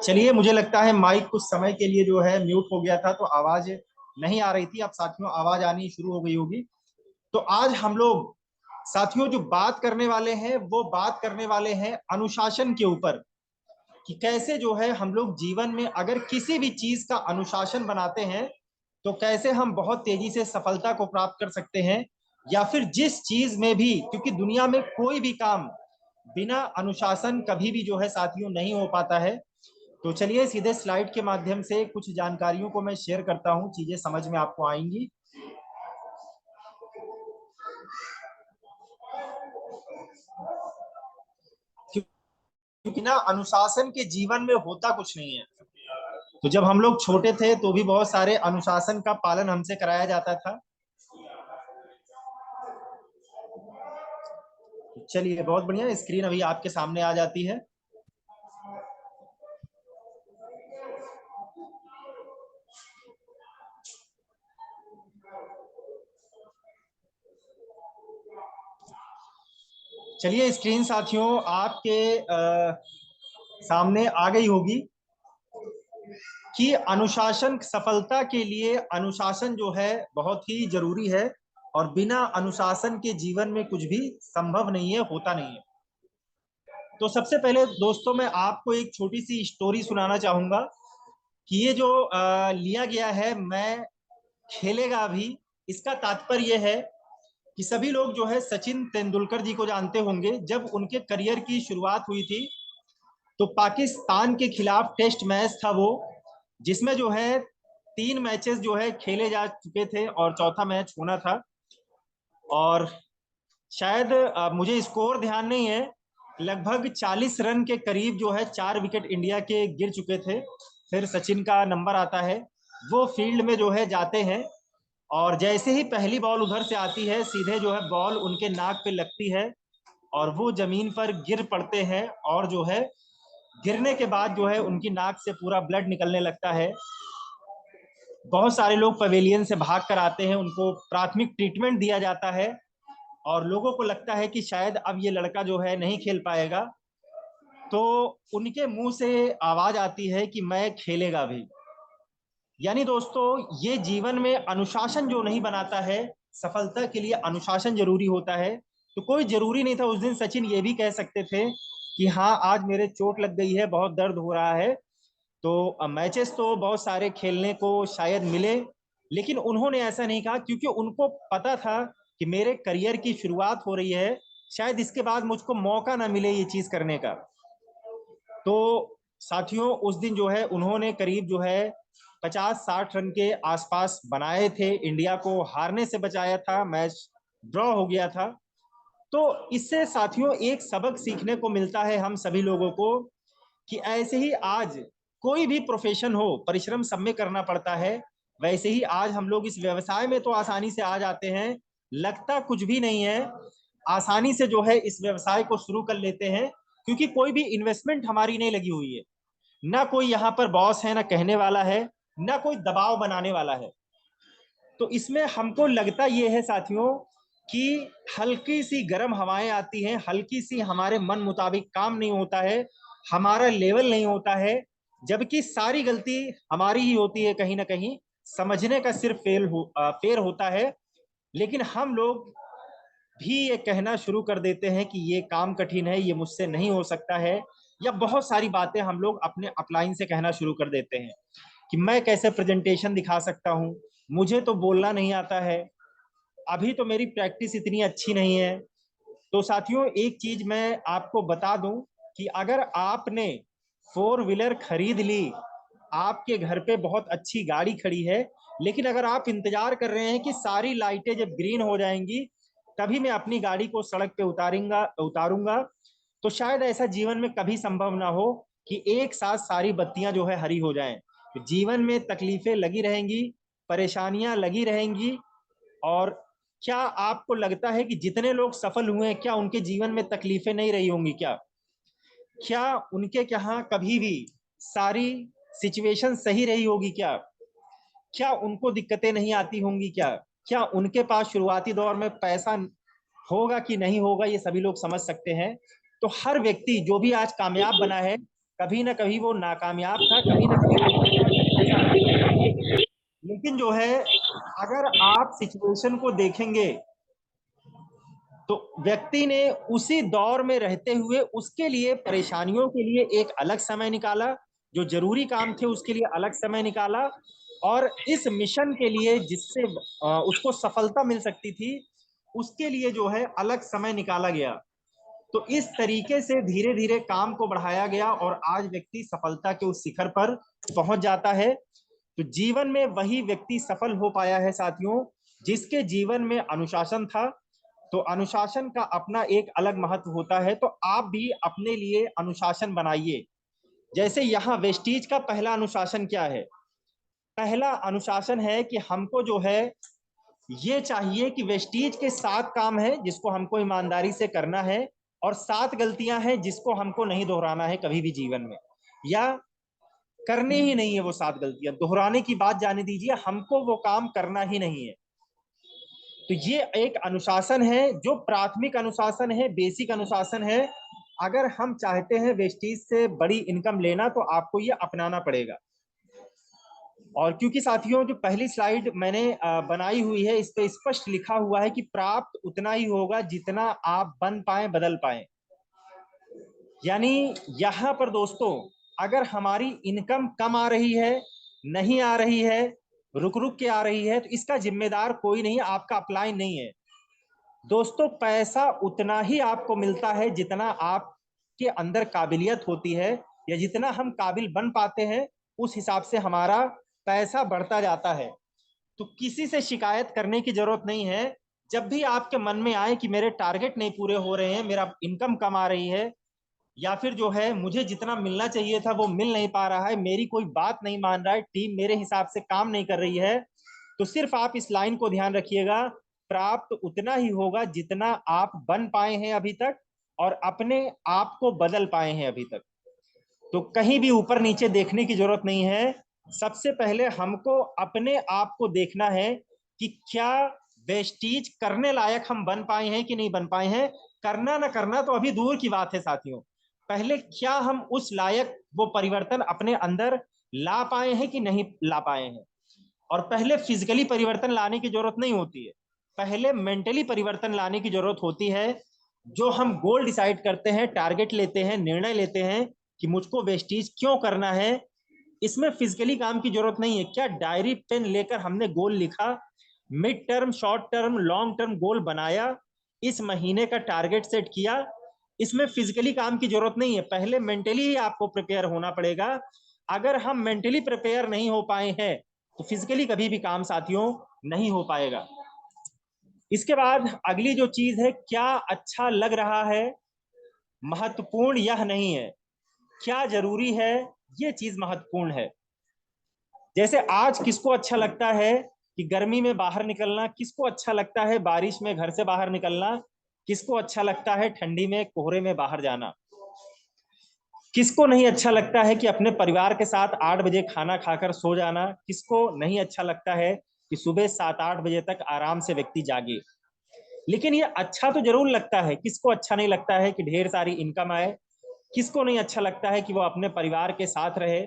चलिए, मुझे लगता है माइक कुछ समय के लिए जो है म्यूट हो गया था, तो आवाज नहीं आ रही थी। अब साथियों आवाज आनी शुरू हो गई होगी। तो आज हम लोग साथियों जो बात करने वाले हैं वो बात करने वाले हैं अनुशासन के ऊपर, कि कैसे जो है हम लोग जीवन में अगर किसी भी चीज का अनुशासन बनाते हैं तो कैसे हम बहुत तेजी से सफलता को प्राप्त कर सकते हैं। या फिर जिस चीज में भी, क्योंकि दुनिया में कोई भी काम बिना अनुशासन कभी भी जो है साथियों नहीं हो पाता है। तो चलिए सीधे स्लाइड के माध्यम से कुछ जानकारियों को मैं शेयर करता हूं, चीजें समझ में आपको आएंगी। क्योंकि ना अनुशासन के जीवन में होता कुछ नहीं है। तो जब हम लोग छोटे थे तो भी बहुत सारे अनुशासन का पालन हमसे कराया जाता था। चलिए बहुत बढ़िया, स्क्रीन अभी आपके सामने आ जाती है। चलिए स्क्रीन साथियों आपके सामने आ गई होगी कि अनुशासन, सफलता के लिए अनुशासन जो है बहुत ही जरूरी है। और बिना अनुशासन के जीवन में कुछ भी संभव नहीं है, होता नहीं है। तो सबसे पहले दोस्तों मैं आपको एक छोटी सी स्टोरी सुनाना चाहूंगा कि ये जो लिया गया है, मैं खेलेगा अभी, इसका तात्पर्य है कि सभी लोग जो है सचिन तेंदुलकर जी को जानते होंगे। जब उनके करियर की शुरुआत हुई थी तो पाकिस्तान के खिलाफ टेस्ट मैच था वो, जिसमें जो है 3 मैचेस जो है खेले जा चुके थे और चौथा मैच होना था। और शायद मुझे स्कोर ध्यान नहीं है, लगभग 40 रन के करीब जो है 4 विकेट इंडिया के गिर चुके थे। फिर सचिन का नंबर आता है, वो फील्ड में जो है जाते हैं और जैसे ही पहली बॉल उधर से आती है सीधे जो है बॉल उनके नाक पे लगती है और वो जमीन पर गिर पड़ते हैं। और जो है गिरने के बाद जो है उनकी नाक से पूरा ब्लड निकलने लगता है। बहुत सारे लोग पवेलियन से भाग कर आते हैं, उनको प्राथमिक ट्रीटमेंट दिया जाता है और लोगों को लगता है कि शायद अब ये लड़का जो है नहीं खेल पाएगा। तो उनके मुंह से आवाज आती है कि मैं खेलेगा भी। यानी दोस्तों ये जीवन में अनुशासन जो नहीं बनाता है, सफलता के लिए अनुशासन जरूरी होता है। तो कोई जरूरी नहीं था, उस दिन सचिन ये भी कह सकते थे कि हाँ आज मेरे चोट लग गई है, बहुत दर्द हो रहा है। तो मैचेस तो बहुत सारे खेलने को शायद मिले, लेकिन उन्होंने ऐसा नहीं कहा, क्योंकि उनको पता था कि मेरे करियर की शुरुआत हो रही है, शायद इसके बाद मुझको मौका ना मिले ये चीज करने का। तो साथियों उस दिन जो है उन्होंने करीब जो है 50-60 रन के आसपास बनाए थे, इंडिया को हारने से बचाया था, मैच ड्रॉ हो गया था। तो इससे साथियों एक सबक सीखने को मिलता है हम सभी लोगों को, कि ऐसे ही आज कोई भी प्रोफेशन हो परिश्रम सब में करना पड़ता है। वैसे ही आज हम लोग इस व्यवसाय में तो आसानी से आ जाते हैं, लगता कुछ भी नहीं है, आसानी से जो है इस व्यवसाय को शुरू कर लेते हैं, क्योंकि कोई भी इन्वेस्टमेंट हमारी नहीं लगी हुई है, ना कोई यहाँ पर बॉस है, ना कहने वाला है, ना कोई दबाव बनाने वाला है। तो इसमें हमको लगता ये है साथियों कि हल्की सी गर्म हवाएं आती हैं, हल्की सी हमारे मन मुताबिक काम नहीं होता है, हमारा लेवल नहीं होता है, जबकि सारी गलती हमारी ही होती है कहीं ना कहीं, समझने का सिर्फ फेर होता है। लेकिन हम लोग भी ये कहना शुरू कर देते हैं कि ये काम कठिन है, ये मुझसे नहीं हो सकता है, या बहुत सारी बातें हम लोग अपने अपलाइन से कहना शुरू कर देते हैं कि मैं कैसे प्रेजेंटेशन दिखा सकता हूँ, मुझे तो बोलना नहीं आता है, अभी तो मेरी प्रैक्टिस इतनी अच्छी नहीं है। तो साथियों एक चीज मैं आपको बता दूं कि अगर आपने 4 व्हीलर खरीद ली, आपके घर पे बहुत अच्छी गाड़ी खड़ी है, लेकिन अगर आप इंतजार कर रहे हैं कि सारी लाइटें जब ग्रीन हो जाएंगी तभी मैं अपनी गाड़ी को सड़क पे उतारूंगा, तो शायद ऐसा जीवन में कभी संभव ना हो कि एक साथ सारी बत्तियां जो है हरी हो जाएं। तो जीवन में तकलीफें लगी रहेंगी, परेशानियां लगी रहेंगी। और क्या आपको लगता है कि जितने लोग सफल हुए हैं, क्या उनके जीवन में तकलीफें नहीं रही होंगी? क्या उनके यहाँ कभी भी सारी सिचुएशन सही रही होगी? क्या उनको दिक्कतें नहीं आती होंगी? क्या उनके पास शुरुआती दौर में पैसा होगा कि नहीं होगा, ये सभी लोग समझ सकते हैं। तो हर व्यक्ति जो भी आज कामयाब बना है, कभी ना कभी वो नाकामयाब था, कभी ना कभी वो। लेकिन जो है, अगर आप सिचुएशन को देखेंगे तो व्यक्ति ने उसी दौर में रहते हुए उसके लिए, परेशानियों के लिए एक अलग समय निकाला, जो जरूरी काम थे उसके लिए अलग समय निकाला, और इस मिशन के लिए जिससे उसको सफलता मिल सकती थी, उसके लिए जो है अलग समय निकाला गया। तो इस तरीके से धीरे धीरे काम को बढ़ाया गया और आज व्यक्ति सफलता के उस शिखर पर पहुंच जाता है। तो जीवन में वही व्यक्ति सफल हो पाया है साथियों, जिसके जीवन में अनुशासन था। तो अनुशासन का अपना एक अलग महत्व होता है, तो आप भी अपने लिए अनुशासन बनाइए। जैसे यहाँ वेस्टीज का पहला अनुशासन क्या है? पहला अनुशासन है कि हमको जो है ये चाहिए कि वेस्टीज के 7 काम है जिसको हमको ईमानदारी से करना है, और 7 गलतियां हैं जिसको हमको नहीं दोहराना है कभी भी जीवन में, या करनी ही नहीं है। वो 7 गलतियां दोहराने की बात जाने दीजिए, हमको वो काम करना ही नहीं है। तो ये एक अनुशासन है, जो प्राथमिक अनुशासन है, बेसिक अनुशासन है। अगर हम चाहते हैं वेस्टीज से बड़ी इनकम लेना, तो आपको ये अपनाना पड़ेगा। और क्योंकि साथियों, जो पहली स्लाइड मैंने बनाई हुई है, इस पे स्पष्ट लिखा हुआ है कि प्राप्त उतना ही होगा जितना आप बन पाए, बदल पाए। यानी यहाँ पर दोस्तों, अगर हमारी इनकम कम आ रही है, नहीं आ रही है, रुक रुक के आ रही है, तो इसका जिम्मेदार कोई नहीं, आपका अपलाइन नहीं है। दोस्तों, पैसा उतना ही आपको मिलता है जितना आपके अंदर काबिलियत होती है, या जितना हम काबिल बन पाते हैं, उस हिसाब से हमारा पैसा बढ़ता जाता है। तो किसी से शिकायत करने की जरूरत नहीं है। जब भी आपके मन में आए कि मेरे टारगेट नहीं पूरे हो रहे हैं, मेरा इनकम कम आ रही है, या फिर जो है मुझे जितना मिलना चाहिए था वो मिल नहीं पा रहा है, मेरी कोई बात नहीं मान रहा है, टीम मेरे हिसाब से काम नहीं कर रही है, तो सिर्फ आप इस लाइन को ध्यान रखिएगा, प्राप्त उतना ही होगा जितना आप बन पाए हैं अभी तक, और अपने आप को बदल पाए हैं अभी तक। तो कहीं भी ऊपर नीचे देखने की जरूरत नहीं है। सबसे पहले हमको अपने आप को देखना है कि क्या वेस्टीज करने लायक हम बन पाए हैं कि नहीं बन पाए हैं। करना ना करना तो अभी दूर की बात है साथियों, पहले क्या हम उस लायक वो परिवर्तन अपने अंदर ला पाए हैं कि नहीं ला पाए हैं। और पहले फिजिकली परिवर्तन लाने की जरूरत नहीं होती है, पहले मेंटली परिवर्तन लाने की जरूरत होती है। जो हम गोल डिसाइड करते हैं, टारगेट लेते हैं, निर्णय लेते हैं कि मुझको वेस्टीज क्यों करना है, इसमें फिजिकली काम की जरूरत नहीं है। क्या डायरी पेन लेकर हमने गोल लिखा, mid term, short term, long term goal बनाया, इस महीने का टारगेट सेट किया, इसमें फिजिकली काम की जरूरत नहीं है, पहले मेंटली ही आपको प्रिपेयर होना पड़ेगा। अगर हम मेंटली प्रिपेयर नहीं हो पाए हैं, तो फिजिकली कभी भी काम साथियों नहीं हो पाएगा। इसके बाद अगली जो चीज है, क्या अच्छा लग रहा है, महत्वपूर्ण यह नहीं है, क्या जरूरी है, ये चीज महत्वपूर्ण है। जैसे आज किसको अच्छा लगता है कि गर्मी में बाहर निकलना, किसको अच्छा लगता है बारिश में घर से बाहर निकलना, किसको अच्छा लगता है ठंडी में कोहरे में बाहर जाना, किसको नहीं अच्छा लगता है कि अपने परिवार के साथ 8 बजे खाना खाकर सो जाना, किसको नहीं अच्छा लगता है कि सुबह 7-8 बजे तक आराम से व्यक्ति जागे। लेकिन ये अच्छा तो जरूर लगता है, किसको अच्छा नहीं लगता है कि ढेर सारी इनकम आए, किसको नहीं अच्छा लगता है कि वो अपने परिवार के साथ रहे,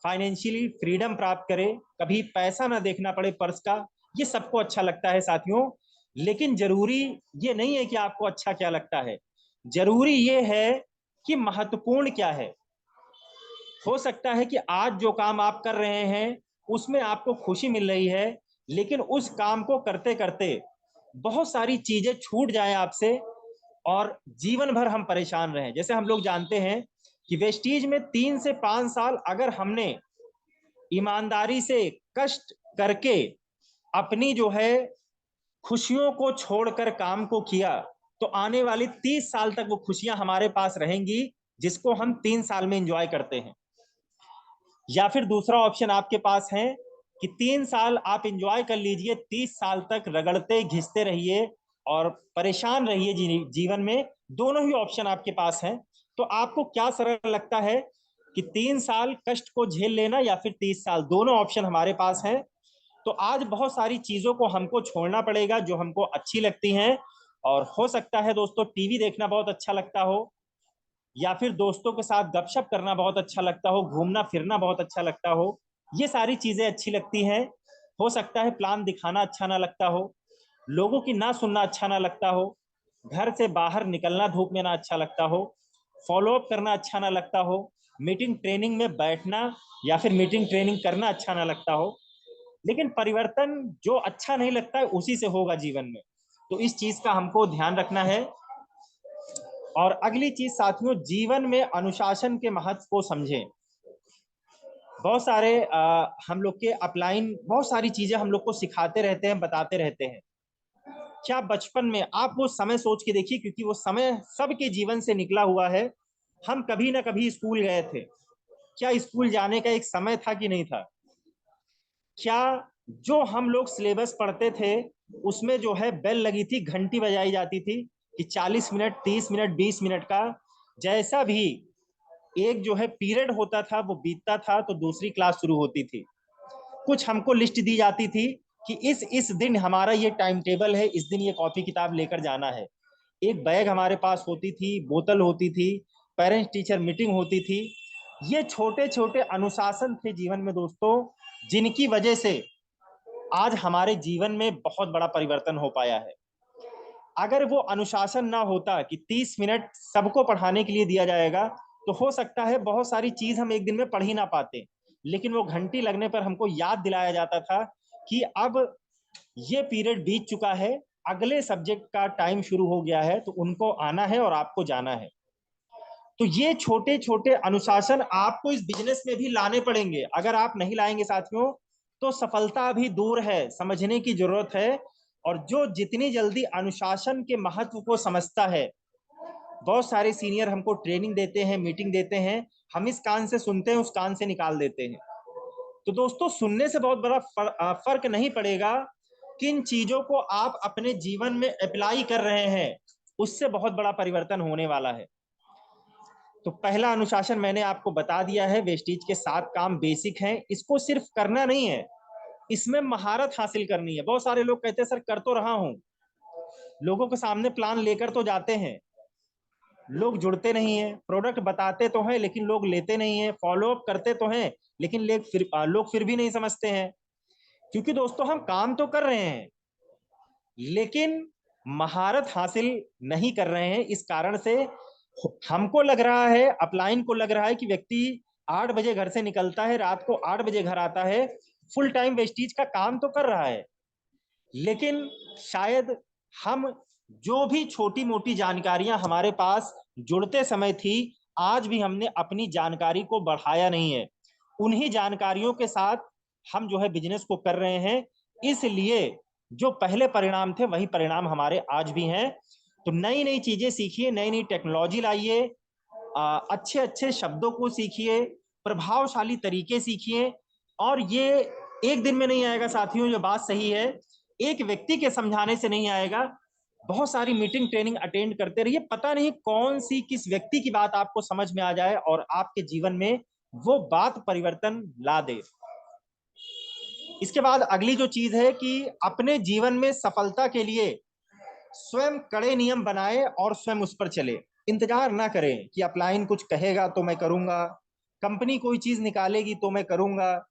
फाइनेंशियली फ्रीडम प्राप्त करे, कभी पैसा ना देखना पड़े पर्स का, ये सबको अच्छा लगता है साथियों। लेकिन जरूरी ये नहीं है कि आपको अच्छा क्या लगता है, जरूरी ये है कि महत्वपूर्ण क्या है। हो सकता है कि आज जो काम आप कर रहे हैं उसमें आपको खुशी मिल रही है, लेकिन उस काम को करते करते बहुत सारी चीजें छूट जाए आपसे, और जीवन भर हम परेशान रहें। जैसे हम लोग जानते हैं कि वेस्टीज में 3 से 5 साल अगर हमने ईमानदारी से कष्ट करके अपनी जो है खुशियों को छोड़कर काम को किया, तो आने वाली 30 साल तक वो खुशियां हमारे पास रहेंगी, जिसको हम 3 साल में एंजॉय करते हैं। या फिर दूसरा ऑप्शन आपके पास है कि 3 साल आप एंजॉय कर लीजिए, 30 साल तक रगड़ते घिसते रहिए और परेशान रहिए जीवन में, दोनों ही ऑप्शन आपके पास हैं। तो आपको क्या सरल लगता है कि 3 साल कष्ट को झेल लेना या फिर 30 साल? दोनों ऑप्शन हमारे पास हैं। तो आज बहुत सारी चीजों को हमको छोड़ना पड़ेगा जो हमको अच्छी लगती हैं, और हो सकता है दोस्तों टीवी देखना बहुत अच्छा लगता हो, या फिर दोस्तों के साथ गपशप करना बहुत अच्छा लगता हो, घूमना फिरना बहुत अच्छा लगता हो, ये सारी चीजें अच्छी लगती हैं। हो सकता है प्लान दिखाना अच्छा ना लगता हो, लोगों की ना सुनना अच्छा ना लगता हो, घर से बाहर निकलना धूप में ना अच्छा लगता हो, फॉलोअप करना अच्छा ना लगता हो, मीटिंग ट्रेनिंग में बैठना या फिर मीटिंग ट्रेनिंग करना अच्छा ना लगता हो। लेकिन परिवर्तन जो अच्छा नहीं लगता है उसी से होगा जीवन में। तो इस चीज का हमको ध्यान रखना है। और अगली चीज साथियों, जीवन में अनुशासन के महत्व को समझें। बहुत सारे हम लोग के अपलाइन बहुत सारी चीजें हम लोग को सिखाते रहते हैं, बताते रहते हैं। क्या बचपन में आप वो समय सोच के देखिए, क्योंकि वो समय सबके जीवन से निकला हुआ है। हम कभी ना कभी स्कूल गए थे। क्या स्कूल जाने का एक समय था कि नहीं था? क्या जो हम लोग सिलेबस पढ़ते थे उसमें जो है बेल लगी थी, घंटी बजाई जाती थी कि 40 मिनट, 30 मिनट, 20 मिनट का जैसा भी एक जो है पीरियड होता था वो बीतता था तो दूसरी क्लास शुरू होती थी। कुछ हमको लिस्ट दी जाती थी कि इस दिन हमारा ये टाइम टेबल है, इस दिन ये कॉपी किताब लेकर जाना है। एक बैग हमारे पास होती थी, बोतल होती थी, पेरेंट्स टीचर मीटिंग होती थी। ये छोटे छोटे अनुशासन थे जीवन में दोस्तों, जिनकी वजह से आज हमारे जीवन में बहुत बड़ा परिवर्तन हो पाया है। अगर वो अनुशासन ना होता कि 30 मिनट सबको पढ़ाने के लिए दिया जाएगा, तो हो सकता है बहुत सारी चीज हम एक दिन में पढ़ ही ना पाते। लेकिन वो घंटी लगने पर हमको याद दिलाया जाता था कि अब ये पीरियड बीत चुका है, अगले सब्जेक्ट का टाइम शुरू हो गया है, तो उनको आना है और आपको जाना है। तो ये छोटे छोटे अनुशासन आपको इस बिजनेस में भी लाने पड़ेंगे। अगर आप नहीं लाएंगे साथियों तो सफलता भी दूर है, समझने की जरूरत है। और जो जितनी जल्दी अनुशासन के महत्व को समझता है, बहुत सारे सीनियर हमको ट्रेनिंग देते हैं, मीटिंग देते हैं, हम इस कान से सुनते हैं, उस कान से निकाल देते हैं। तो दोस्तों सुनने से बहुत बड़ा फर्क नहीं पड़ेगा, किन चीजों को आप अपने जीवन में अप्लाई कर रहे हैं उससे बहुत बड़ा परिवर्तन होने वाला है। तो पहला अनुशासन मैंने आपको बता दिया है, वेस्टीज के 7 काम बेसिक हैं, इसको सिर्फ करना नहीं है, इसमें महारत हासिल करनी है। बहुत सारे लोग कहते हैं सर कर तो रहा हूं, लोगों के सामने प्लान लेकर तो जाते हैं, लोग जुड़ते नहीं है, प्रोडक्ट बताते तो हैं लेकिन लोग लेते नहीं है, फॉलोअप करते तो हैं लेकिन लोग फिर भी नहीं समझते हैं। क्योंकि दोस्तों हम काम तो कर रहे हैं लेकिन महारत हासिल नहीं कर रहे हैं। इस कारण से हमको लग रहा है, अपलाइन को लग रहा है कि व्यक्ति 8 बजे घर से निकलता है, रात को 8 बजे घर आता है, फुल टाइम वेस्टीज का काम तो कर रहा है। लेकिन शायद हम जो भी छोटी मोटी जानकारियां हमारे पास जुड़ते समय थी, आज भी हमने अपनी जानकारी को बढ़ाया नहीं है। उन्हीं जानकारियों के साथ हम जो है बिजनेस को कर रहे हैं, इसलिए जो पहले परिणाम थे वही परिणाम हमारे आज भी हैं। तो नई नई चीजें सीखिए, नई नई टेक्नोलॉजी लाइए, अच्छे अच्छे शब्दों को सीखिए, प्रभावशाली तरीके सीखिए। और ये एक दिन में नहीं आएगा साथियों, जो बात सही है, एक व्यक्ति के समझाने से नहीं आएगा। बहुत सारी मीटिंग ट्रेनिंग अटेंड करते रहिए, पता नहीं कौन सी किस व्यक्ति की बात आपको समझ में आ जाए और आपके जीवन में वो बात परिवर्तन ला दे। इसके बाद अगली जो चीज है कि अपने जीवन में सफलता के लिए स्वयं कड़े नियम बनाए और स्वयं उस पर चले। इंतजार ना करें कि अपलाइन कुछ कहेगा तो मैं करूंगा, कंपनी कोई चीज निकालेगी तो मैं करूंगा,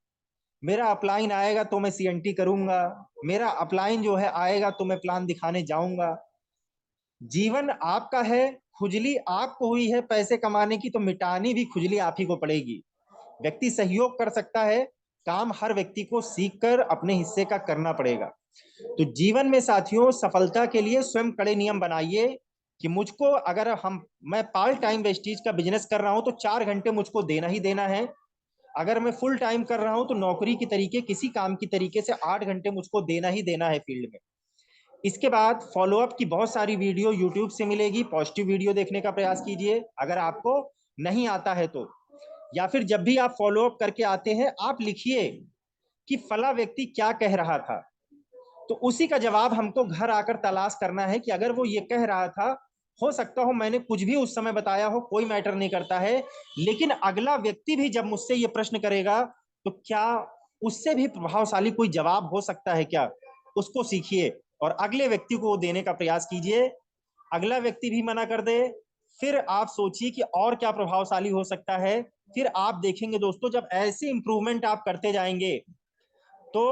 मेरा अपलाइन आएगा तो मैं सीएनटी करूंगा, मेरा अपलाइन जो है आएगा तो मैं प्लान दिखाने जाऊंगा। जीवन आपका है, खुजली आपको हुई है पैसे कमाने की, तो मिटानी भी खुजली आप ही को पड़ेगी। व्यक्ति सहयोग कर सकता है, काम हर व्यक्ति को सीखकर अपने हिस्से का करना पड़ेगा। तो जीवन में साथियों सफलता के लिए स्वयं कड़े नियम बनाइए कि मुझको अगर मैं पार्ट टाइम वेस्टीज का बिजनेस कर रहा हूं तो 4 घंटे मुझको देना ही देना है। अगर मैं फुल टाइम कर रहा हूं तो नौकरी की तरीके, किसी काम की तरीके से 8 घंटे मुझको देना ही देना है फील्ड में। इसके बाद फॉलोअप की बहुत सारी वीडियो यूट्यूब से मिलेगी, पॉजिटिव वीडियो देखने का प्रयास कीजिए अगर आपको नहीं आता है तो। या फिर जब भी आप फॉलोअप करके आते हैं आप लिखिए कि फला व्यक्ति क्या कह रहा था, तो उसी का जवाब हमको घर आकर तलाश करना है कि अगर वो ये कह रहा था, हो सकता हो मैंने कुछ भी उस समय बताया हो, कोई मैटर नहीं करता है, लेकिन अगला व्यक्ति भी जब मुझसे ये प्रश्न करेगा तो क्या उससे भी प्रभावशाली कोई जवाब हो सकता है क्या, उसको सीखिए और अगले व्यक्ति को देने का प्रयास कीजिए। अगला व्यक्ति भी मना कर दे, फिर आप सोचिए कि और क्या प्रभावशाली हो सकता है। फिर आप देखेंगे दोस्तों, जब ऐसी इंप्रूवमेंट आप करते जाएंगे तो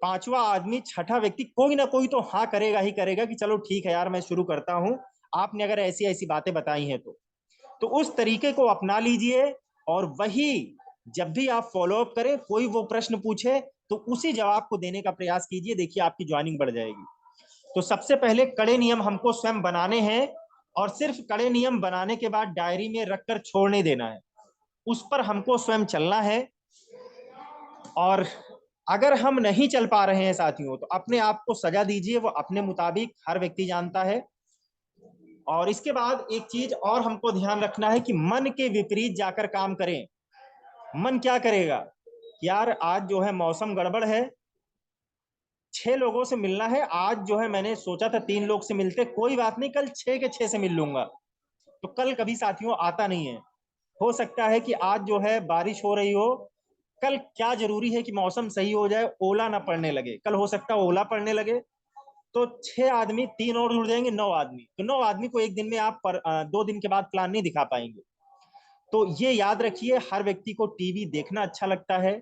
पांचवा आदमी, छठा व्यक्ति कोई ना कोई तो हाँ करेगा ही करेगा कि चलो ठीक है यार मैं शुरू करता हूं, आपने अगर ऐसी ऐसी बातें बताई हैं तो उस तरीके को अपना लीजिए। और वही जब भी आप फॉलो अप करें, कोई वो प्रश्न पूछे तो उसी जवाब को देने का प्रयास कीजिए, देखिए आपकी ज्वाइनिंग बढ़ जाएगी। तो सबसे पहले कड़े नियम हमको स्वयं बनाने हैं, और सिर्फ कड़े नियम बनाने के बाद डायरी में रखकर छोड़ नहीं देना है, उस पर हमको स्वयं चलना है। और अगर हम नहीं चल पा रहे हैं साथियों, तो अपने आप को सजा दीजिए, वो अपने मुताबिक हर व्यक्ति जानता है। और इसके बाद एक चीज और हमको ध्यान रखना है कि मन के विपरीत जाकर काम करें। मन क्या करेगा, यार आज जो है मौसम गड़बड़ है, 6 लोगों से मिलना है, आज जो है मैंने सोचा था 3 लोग से मिलते, कोई बात नहीं कल 6 के 6 से मिल लूंगा। तो कल कभी साथियों आता नहीं है। हो सकता है कि आज जो है बारिश हो रही हो, कल क्या जरूरी है कि मौसम सही हो जाए, ओला ना पड़ने लगे, कल हो सकता है ओला पड़ने लगे। तो 6 आदमी, 3 और जुड़ जाएंगे, 9 आदमी, तो 9 आदमी को एक दिन में आप 2 दिन के बाद प्लान नहीं दिखा पाएंगे। तो ये याद रखिए, हर व्यक्ति को टीवी देखना अच्छा लगता है,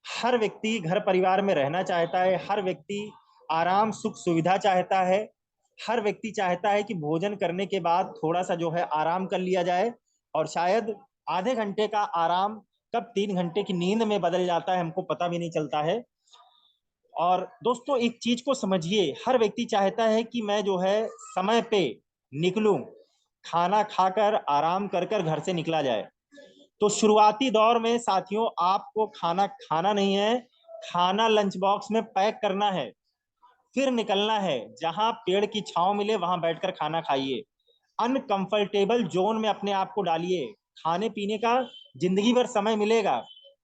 हर व्यक्ति घर परिवार में रहना चाहता है, हर व्यक्ति आराम सुख सुविधा चाहता है, हर व्यक्ति चाहता है कि भोजन करने के बाद थोड़ा सा जो है आराम कर लिया जाए, और शायद आधे घंटे का आराम कब 3 घंटे की नींद में बदल जाता है हमको पता भी नहीं चलता है। और दोस्तों एक चीज को समझिए, हर व्यक्ति चाहता है कि मैं जो है समय पे निकलूं, खाना खाकर आराम कर कर घर से निकला जाए। तो शुरुआती दौर में साथियों आपको खाना खाना नहीं है, खाना लंच बॉक्स में पैक करना है, फिर निकलना है, जहां पेड़ की छांव मिले वहां बैठकर खाना खाइए, अनकंफर्टेबल जोन में अपने आप को डालिए। खाने पीने का जिंदगी भर समय मिलेगा,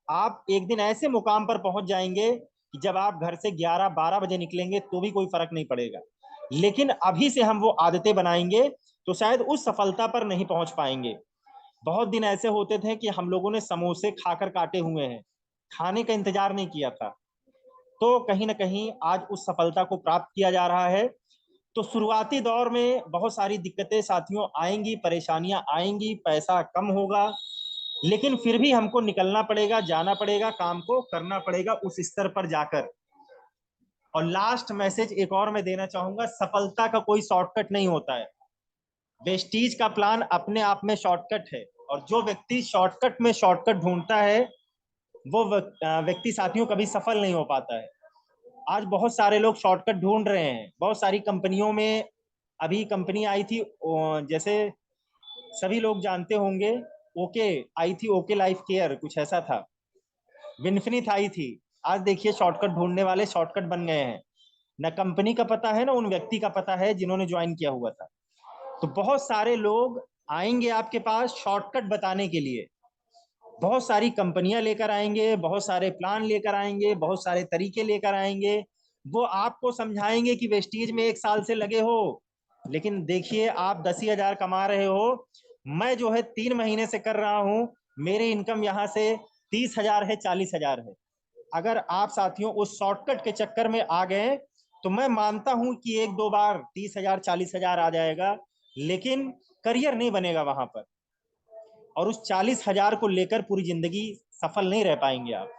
आप एक दिन ऐसे मुकाम पर पहुंच जाएंगे कि जब आप घर से 11-12 बजे निकलेंगे तो भी कोई फर्क नहीं पड़ेगा। लेकिन अभी से हम वो आदतें बनाएंगे तो शायद उस सफलता पर नहीं पहुंच पाएंगे। बहुत दिन ऐसे होते थे कि हम लोगों ने समोसे खाकर काटे हुए हैं, खाने का इंतजार नहीं किया था, तो कहीं ना कहीं आज उस सफलता को प्राप्त किया जा रहा है। तो शुरुआती दौर में बहुत सारी दिक्कतें साथियों आएंगी, परेशानियां आएंगी, पैसा कम होगा, लेकिन फिर भी हमको निकलना पड़ेगा, जाना पड़ेगा, काम को करना पड़ेगा उस स्तर पर जाकर। और लास्ट मैसेज एक और मैं देना चाहूंगा, सफलता का कोई शॉर्टकट नहीं होता है, वेस्टीज का प्लान अपने आप में शॉर्टकट है। और जो व्यक्ति शॉर्टकट में शॉर्टकट ढूंढता है वो व्यक्ति साथियों कभी सफल नहीं हो पाता है। आज बहुत सारे लोग शॉर्टकट ढूंढ रहे हैं, बहुत सारी कंपनियों में, अभी कंपनी आई थी जैसे सभी लोग जानते होंगे, ओके आई थी, ओके लाइफ केयर कुछ ऐसा था, विन्फिनिथ आई थी। आज देखिए शॉर्टकट ढूंढने वाले शॉर्टकट बन गए हैं, न कंपनी का पता है, ना उन व्यक्ति का पता है जिन्होंने ज्वाइन किया हुआ था। तो बहुत सारे लोग आएंगे आपके पास शॉर्टकट बताने के लिए, बहुत सारी कंपनियां लेकर आएंगे, बहुत सारे प्लान लेकर आएंगे, बहुत सारे तरीके लेकर आएंगे, वो आपको समझाएंगे कि वेस्टीज में 1 साल से लगे हो, लेकिन देखिए आप 10 ही हजार कमा रहे हो, मैं जो है 3 महीने से कर रहा हूं, मेरी इनकम यहाँ से 30 हजार है, 40 हजार है। अगर आप साथियों उस शॉर्टकट के चक्कर में आ गए तो मैं मानता हूं कि 1-2 बार 30 हजार 40 हजार आ जाएगा, लेकिन करियर नहीं बनेगा वहां पर, और उस 40 हजार को लेकर पूरी जिंदगी सफल नहीं रह पाएंगे आप।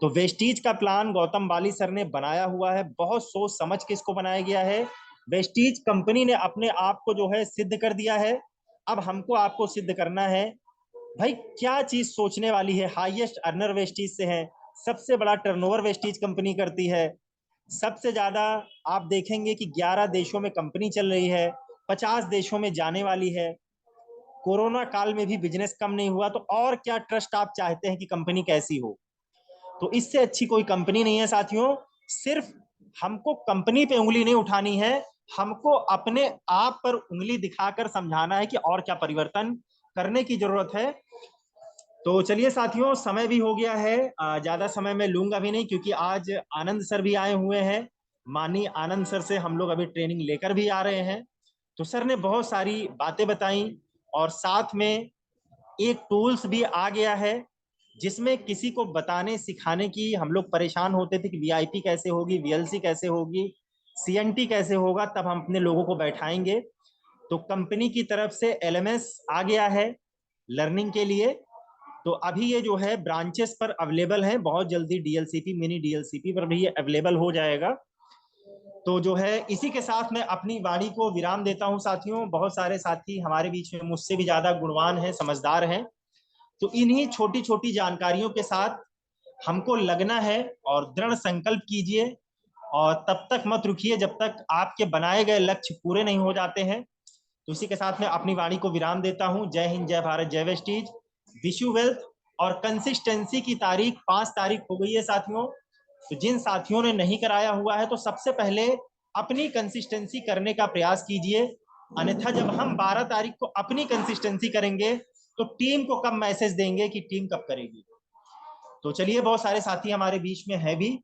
तो वेस्टीज का प्लान गौतम बाली सर ने बनाया हुआ है, बहुत सोच समझ के इसको बनाया गया है। वेस्टीज कंपनी ने अपने आप को जो है सिद्ध कर दिया है, अब हमको आपको सिद्ध करना है। भाई क्या चीज सोचने वाली है, हाईएस्ट अर्नर वेस्टीज से है, सबसे बड़ा टर्नओवर वेस्टीज कंपनी करती है, सबसे ज्यादा आप देखेंगे कि 11 देशों में कंपनी चल रही है, 50 देशों में जाने वाली है, कोरोना काल में भी बिजनेस कम नहीं हुआ, तो और क्या ट्रस्ट आप चाहते हैं कि कंपनी कैसी हो। तो इससे अच्छी कोई कंपनी नहीं है साथियों। सिर्फ हमको कंपनी पे उंगली नहीं उठानी है, हमको अपने आप पर उंगली दिखाकर समझाना है कि और क्या परिवर्तन करने की जरूरत है। तो चलिए साथियों, समय भी हो गया है, ज्यादा समय मैं लूंगा भी नहीं, क्योंकि आज आनंद सर भी आए हुए हैं। माननीय आनंद सर से हम लोग अभी ट्रेनिंग लेकर भी आ रहे हैं। तो सर ने बहुत सारी बातें बताई, और साथ में एक टूल्स भी आ गया है, जिसमें किसी को बताने सिखाने की हम लोग परेशान होते थे कि वीआईपी कैसे होगी, वीएलसी कैसे होगी, सीएनटी कैसे होगा, तब हम अपने लोगों को बैठाएंगे। तो कंपनी की तरफ से एलएमएस आ गया है लर्निंग के लिए। तो अभी ये जो है ब्रांचेस पर अवेलेबल है, बहुत जल्दी डीएलसीपी, मिनी डीएलसीपी पर भी ये अवेलेबल हो जाएगा। तो जो है इसी के साथ मैं अपनी वाणी को विराम देता हूं साथियों। बहुत सारे साथी हमारे बीच में मुझसे भी ज्यादा गुणवान हैं, समझदार हैं। तो इन्हीं छोटी छोटी जानकारियों के साथ हमको लगना है, और दृढ़ संकल्प कीजिए, और तब तक मत रुकिए जब तक आपके बनाए गए लक्ष्य पूरे नहीं हो जाते हैं। तो इसी के साथ मैं अपनी वाणी को विराम देता हूं। जय हिंद, जय भारत, जय वेस्टीज, विश यू वेल्थ। और कंसिस्टेंसी की तारीख 5 तारीख हो गई है साथियों। तो जिन साथियों ने नहीं कराया हुआ है, तो सबसे पहले अपनी कंसिस्टेंसी करने का प्रयास कीजिए। अन्यथा जब हम 12 तारीख को अपनी कंसिस्टेंसी करेंगे, तो टीम को कब मैसेज देंगे कि टीम कब करेगी। तो चलिए, बहुत सारे साथी हमारे बीच में है भी,